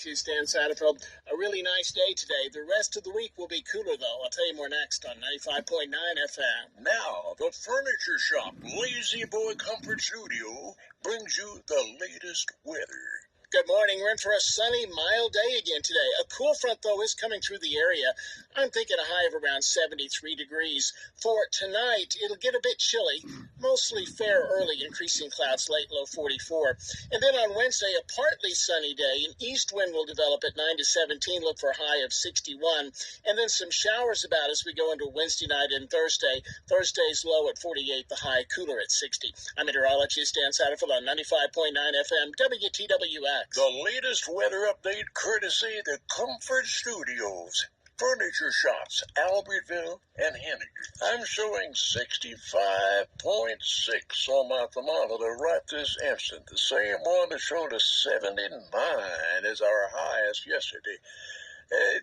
Meteorologist Dan Satterfield. A really nice day today. The rest of the week will be cooler, though. I'll tell you more next on 95.9 FM. Now, the Furniture Shop Lazy Boy Comfort Studio brings you the latest weather. Good morning. We're in for a sunny, mild day again today. A cool front, though, is coming through the area. I'm thinking a high of around 73 degrees. For tonight, it'll get a bit chilly. Mostly fair early, increasing clouds late, low 44. And then on Wednesday, a partly sunny day. An east wind will develop at 9 to 17, look for a high of 61. And then some showers about as we go into Wednesday night and Thursday. Thursday's low at 48, the high cooler at 60. I'm meteorologist Dan Satterfield on 95.9 FM, WTWX. The latest weather update courtesy the Comfort Studios. Furniture Shops, Albertville and Henniger. I'm showing 65.6 on my thermometer right this instant. The same one that showed a 79 as our highest yesterday.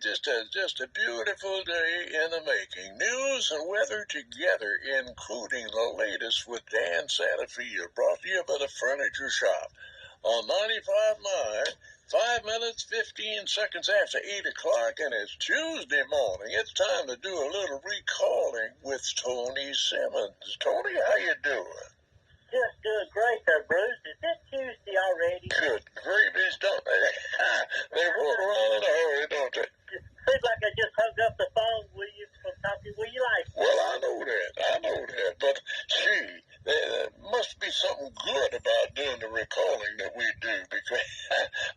Just a beautiful day in the making. News and weather together, including the latest with Dan Satterfield, brought to you by the Furniture Shop. On 95.9, 5 minutes, 15 seconds after 8 o'clock, and it's Tuesday morning. It's time to do a little recalling with Tony Simmons. Tony, how you doing? Just doing great there, Bruce. Is it Tuesday already? Good gravies, don't they? They roll around in a hurry, don't they? Seems like I just hung up the phone with you from talking. Will you like? Well, I know that. But, gee, there must be something good about doing the recalling that we do, because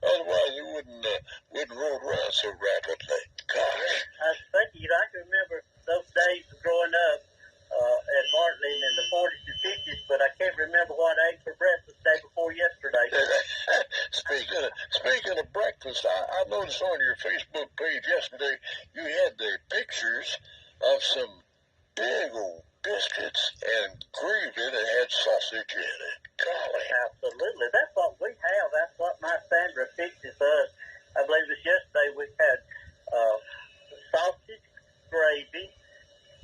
otherwise it wouldn't roll around so rapidly. Gosh. I was thinking, I can remember those days of growing up at Martling in the 40s and 50s, but I can't remember what I ate for breakfast the day before yesterday. Speaking of breakfast, I noticed on your Facebook page yesterday you had the pictures of some big old biscuits and gravy that had sausage in it. Golly. Absolutely. That's what we have. That's what my Sandra fixes us. I believe it was yesterday we had sausage, gravy,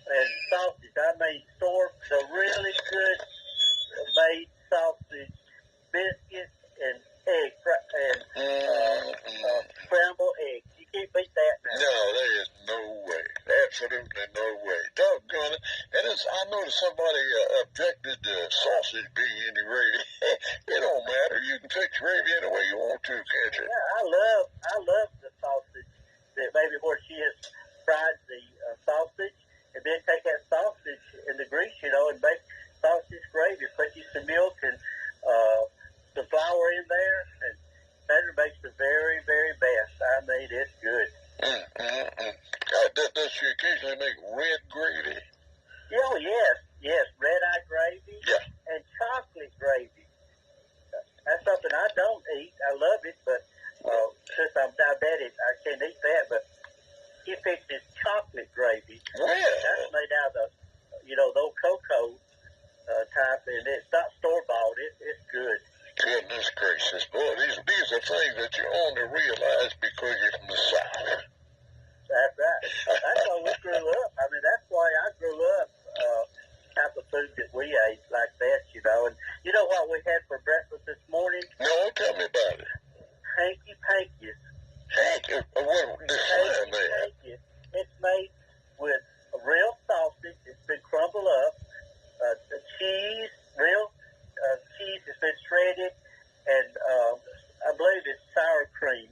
and sausage. I made a really good made sausage biscuits and eggs and scrambled eggs. You can't beat that now. No, there is no way. Absolutely no way. Doggone it. And I noticed somebody objected to sausage being in the gravy. It don't matter. You can fix gravy any way you want to, can't you? Yeah, I love the sausage. That maybe where she has fried the sausage and then take that sausage in the grease, and make sausage gravy. Put you some milk and some flour in there, and Sandra makes the very, very best. I mean, it's good. Does she occasionally make red gravy? Oh, yes, red-eye gravy and chocolate gravy. That's something I don't eat. I love it, but since I'm diabetic, I can't eat that. But he fixes chocolate gravy. Well. That's made out of, the old cocoa type, and it's not store-bought. It's good. Goodness gracious, boy, these are things that you only realize because you're from the South. That's right. That's why we grew up. I mean, that's why I grew up, type of food that we ate like that, And you know what we had for breakfast this morning? No, tell me about it. Hanky-pankies. What define that? It's made with real sausage. It's been crumbled up. The cheese, real cheese has been shredded, and I believe it's sour cream,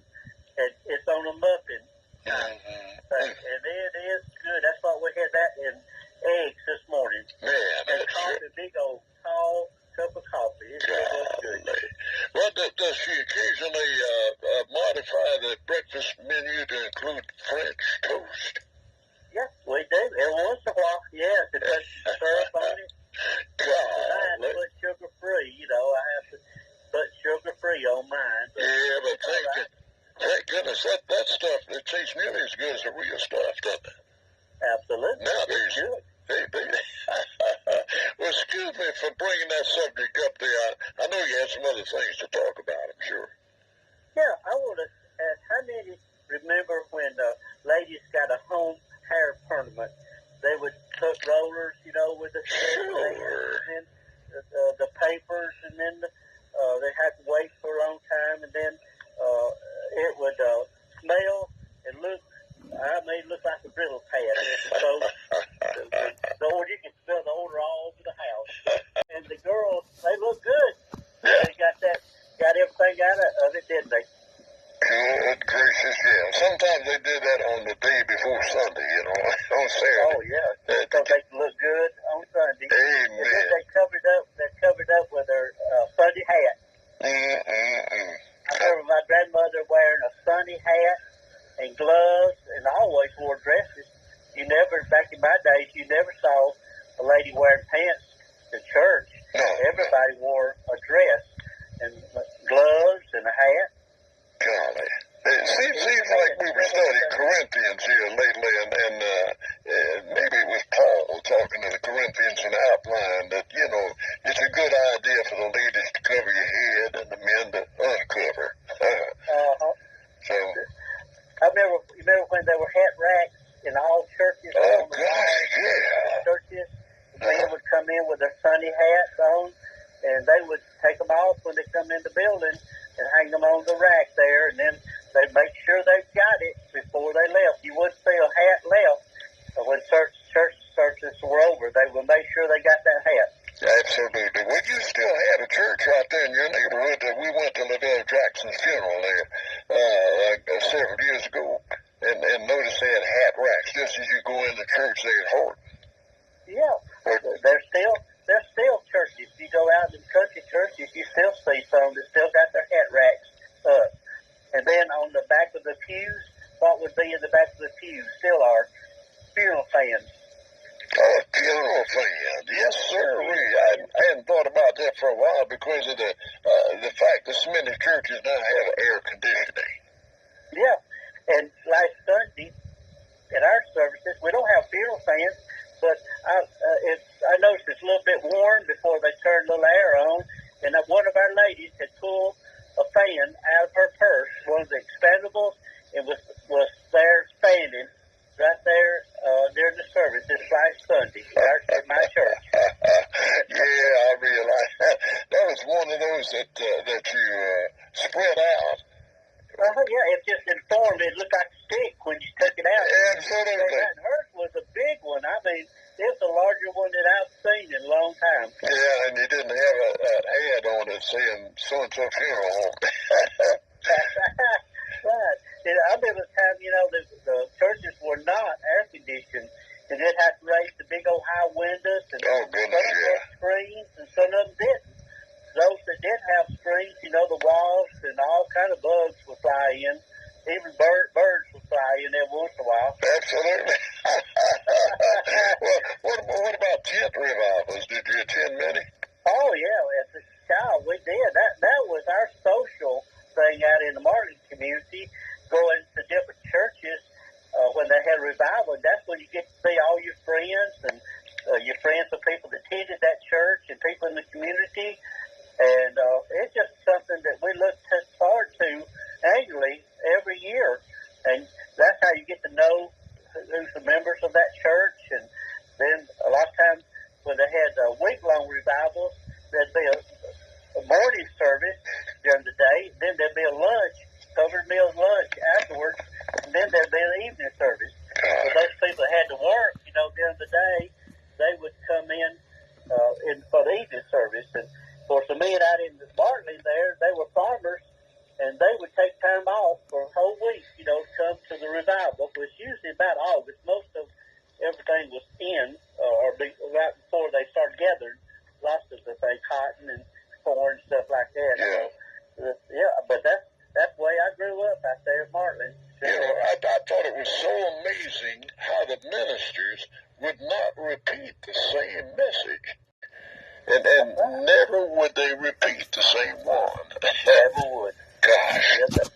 and it's on a muffin. And it is good. That's why we had that in eggs this morning. Man, and coffee, big old tall cup of coffee. It's good. Well, does she occasionally modify the breakfast menu to include French toast? Yes, we do. Every once in a while, yes. It puts syrup on it. I have to put sugar-free. I have to put sugar-free on mine. Yeah, but thank goodness that stuff, it tastes nearly as good as the real stuff, doesn't it? Absolutely. Now, there's good. Well, excuse me for bringing that subject up there. I know you had some other things to talk about, I'm sure. Yeah, I want to ask, how many remember when ladies got a home hair tournament? They would put rollers, with the sure. And then the papers, and then they had to wait for a long time, and then it would smell and look. I mean, look like a brittle pad. So the odor, you can smell the odor all over the house. And the girls, they look good. They got everything out of it, didn't they? Good gracious, yeah. Sometimes they did that on the day before Sunday, on Saturday. Oh yeah, so they look good on Sunday. Amen. And then they covered up with their Sunday hat. I remember my grandmother wearing a Sunday hat and gloves, and I always wore dresses. Back in my days, you never saw a lady wearing pants to church. No. Everybody wore a dress and gloves and a hat. Golly. It seems like we were studying Corinthians here lately, and maybe it was Paul talking to the Corinthians in the outline that, it's a good idea for the ladies to cover your head and the men to uncover. So, I remember when there were hat racks in all churches. Oh, gosh, yeah. Churches, the men would come in with their Sunday hats on, and they would take them off when they come in the building and hang them on the rack there, and then they'd make sure they got it before they left. You wouldn't see a hat left when church services were over. They would make sure they got that hat. Absolutely. Well, you still had a church right there in your neighborhood. We went to Lavelle Jackson's funeral there several years ago, and noticed they had hat racks just as you go into church there at Horton. Yeah, there's still churches. You go out in country churches, you still see some that still got their hat racks up. And then on the back of the pews, what would be in the back of the pews still are funeral fans. Oh, funeral fan. Yes, sir. I hadn't thought about that for a while because of the fact that so many churches now have air conditioning. Yeah, and last Sunday in our services, we don't have funeral fans, but I noticed it's a little bit warm before they turn the little air on, and one of our ladies had pulled a fan out of her purse, one of the expendables, and was there standing right there during the service this last Sunday at my church. Yeah, I realize that was one of those that you spread out. Yeah, it just informed. It looked like a stick when you took it out. Absolutely. And hers was a big one. I mean, it's a larger one that I've seen in a long time. Yeah, and you didn't have an ad on it saying so-and-so funeral home. Right. And I remember the time, the churches were not air-conditioned. And they'd have to raise the big old high windows. And oh, goodness, some of them had screens, and some of them didn't. Those that did have screens, the wasps and all kind of bugs would fly in. Even birds would fly in there once in a while. Absolutely. Well, what about tent revivals? Did you attend many? Oh, yeah. As a child, we did. That was our social thing out in the Martin community, going to different churches when they had revival. That's when you get to see all your friends and your friends of people that attended that church and people in the community. And it's just something that we look forward to annually every year. And that's how you get to know who's the members of that church. And then a lot of times when they had week-long revivals, there'd be a morning service during the day. Then there'd be a lunch, covered meal lunch afterwards. And then there'd be an evening service. So those people that had to work, during the day, they would come in for the evening service. And of course, the men out in the Bartley there, they were farmers, and they would take time off for a whole week, to come to the revival. It was usually about August. Most of everything was in, or right before they started gathering lots of the things, cotton and corn, stuff like that. Yeah. So, but that's the way I grew up out there at Martland. I thought it was so amazing how the ministers would not repeat the same message. And never would they repeat the same one. Never would. Gosh. Yes,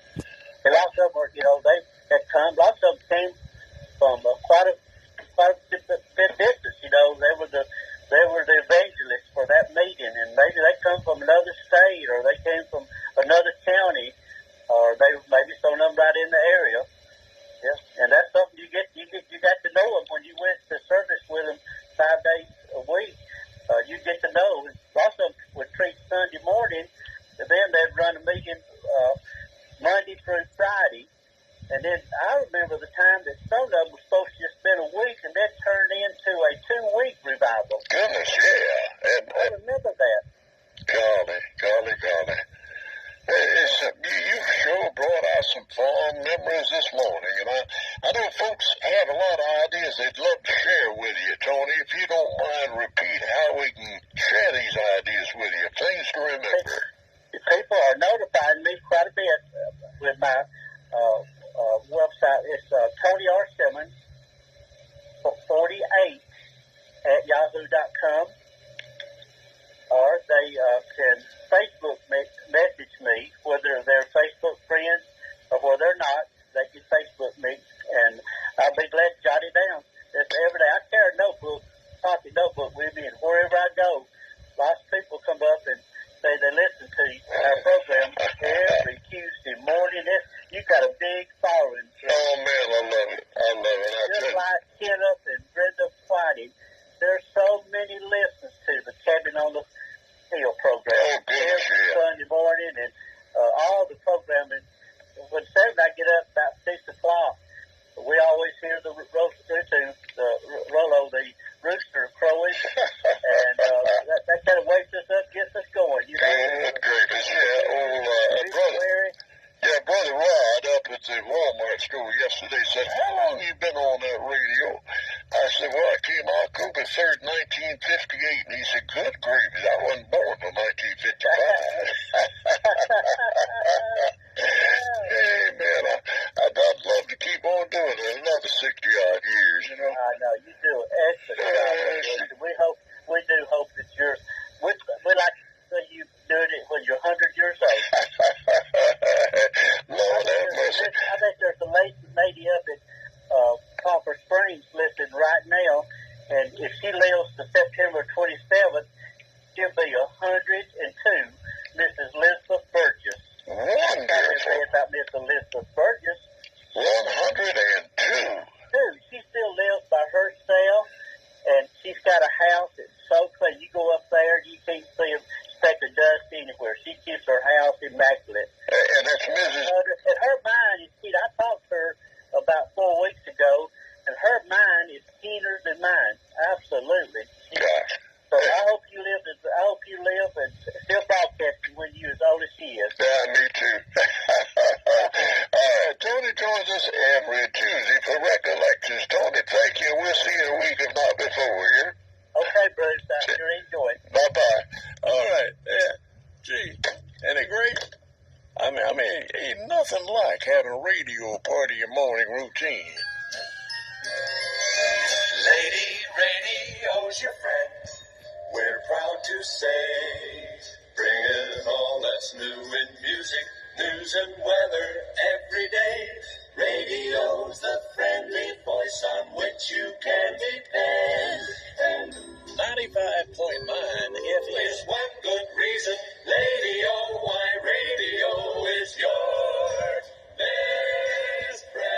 and lots of them were, they had come. Lots of them came from quite a bit distance. They were the evangelists for that meeting, and maybe they come from another state, or they came from another county, or they maybe some of them right in the area. Yeah, and that's something you got to know them when you went to service with them 5 days a week. You get to know. Lots of them would treat Sunday morning, and then they'd run a meeting Monday through Friday, And then I remember the time that some of them was supposed to just spend a week and then turned into a 2-week revival. Goodness, yeah. I remember that. Golly. You sure brought out some fond memories this morning, and I know folks have a lot of ideas they'd love to share with you, Tony. If you don't mind, repeat how we can share these ideas with you. Things to remember. People are notifying me quite a bit with my website. It's Tony R. Simmons 48 at yahoo.com, or they can Facebook message me, whether they're Facebook friends or whether they're not. They can Facebook me, and I'll be glad to jot it down. That's every day. I carry a notebook, pocket notebook with me, and wherever I go, lots of people come up and say they listen to our program every Tuesday morning. You got a big following. Oh, man, I love it. Just like Kenneth and Brenda Whiting, there's so many listeners to the Cabin on the Hill program. Oh, goodness, every Sunday morning, and all the programming. When Saturday I get up about 6 o'clock, we always hear the Rolo, the rooster crowing, and that kind of wakes us up, gets us going. You know? Good gracious, Brother Rod up at the Walmart store yesterday said, "How long you been on that radio?" I said, "Well, I came October 3rd, 1958, and he said, "Good gravy, I wasn't born till 1955. Hey, man, I'd love to keep on doing it another 60-odd years, you know. I know, you do an excellent job. We do hope that we like to see you doing it when you're 100 years old. Lord have mercy. I think there's a lady up at Copper Springs listening right now, and if she lives to September 27th, she'll be 102, Mrs. Elizabeth Burgess. Wonderful. About Miss Elizabeth Burgess. 102. She still lives by herself, and she's got a house that's so clean. You go up there, you can't see a speck of dust anywhere. She keeps her house immaculate. And that's Mrs. And her mind is keen. I talked to her about 4 weeks ago, and her mind is keener than mine. Absolutely. Gosh. So I hope you live and still broadcasting when you're as old as she is. Yeah, me too. All right, Tony joins us every Tuesday for recollections. Tony, thank you. We'll see you in a week, if not before, here. Okay, Bruce. I sure enjoy it. Bye-bye. All right, yeah. Gee, ain't it great? I mean, ain't nothing like having a radio part of your morning routine. Lady Radio's your friend. We're proud to say, bringing all that's new in music, news and weather every day. Radio's the friendly voice on which you can depend. And 95.9 is one good reason, radio, why radio is your best friend.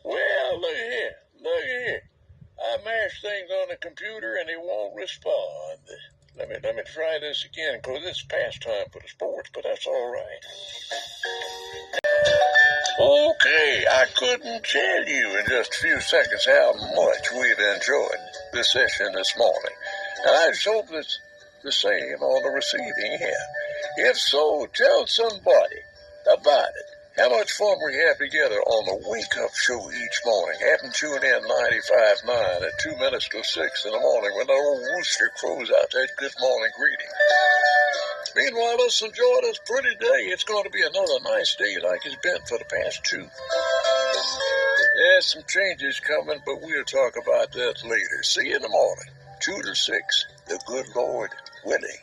Well, look here. I mashed things on the computer and it won't respond. Let me try this again, because it's past time for the sports, but that's all right. Okay, I couldn't tell you in just a few seconds how much we've enjoyed this session this morning. And I just hope it's the same on the receiving end. If so, tell somebody about it. How much fun we have together on the Wake Up Show each morning. Have them tune in 95.9 at 2 minutes till 6 in the morning when the old rooster crows out that good morning greeting. Meanwhile, let's enjoy this pretty day. It's going to be another nice day like it's been for the past 2. There's some changes coming, but we'll talk about that later. See you in the morning, 2 to 6, the good Lord willing.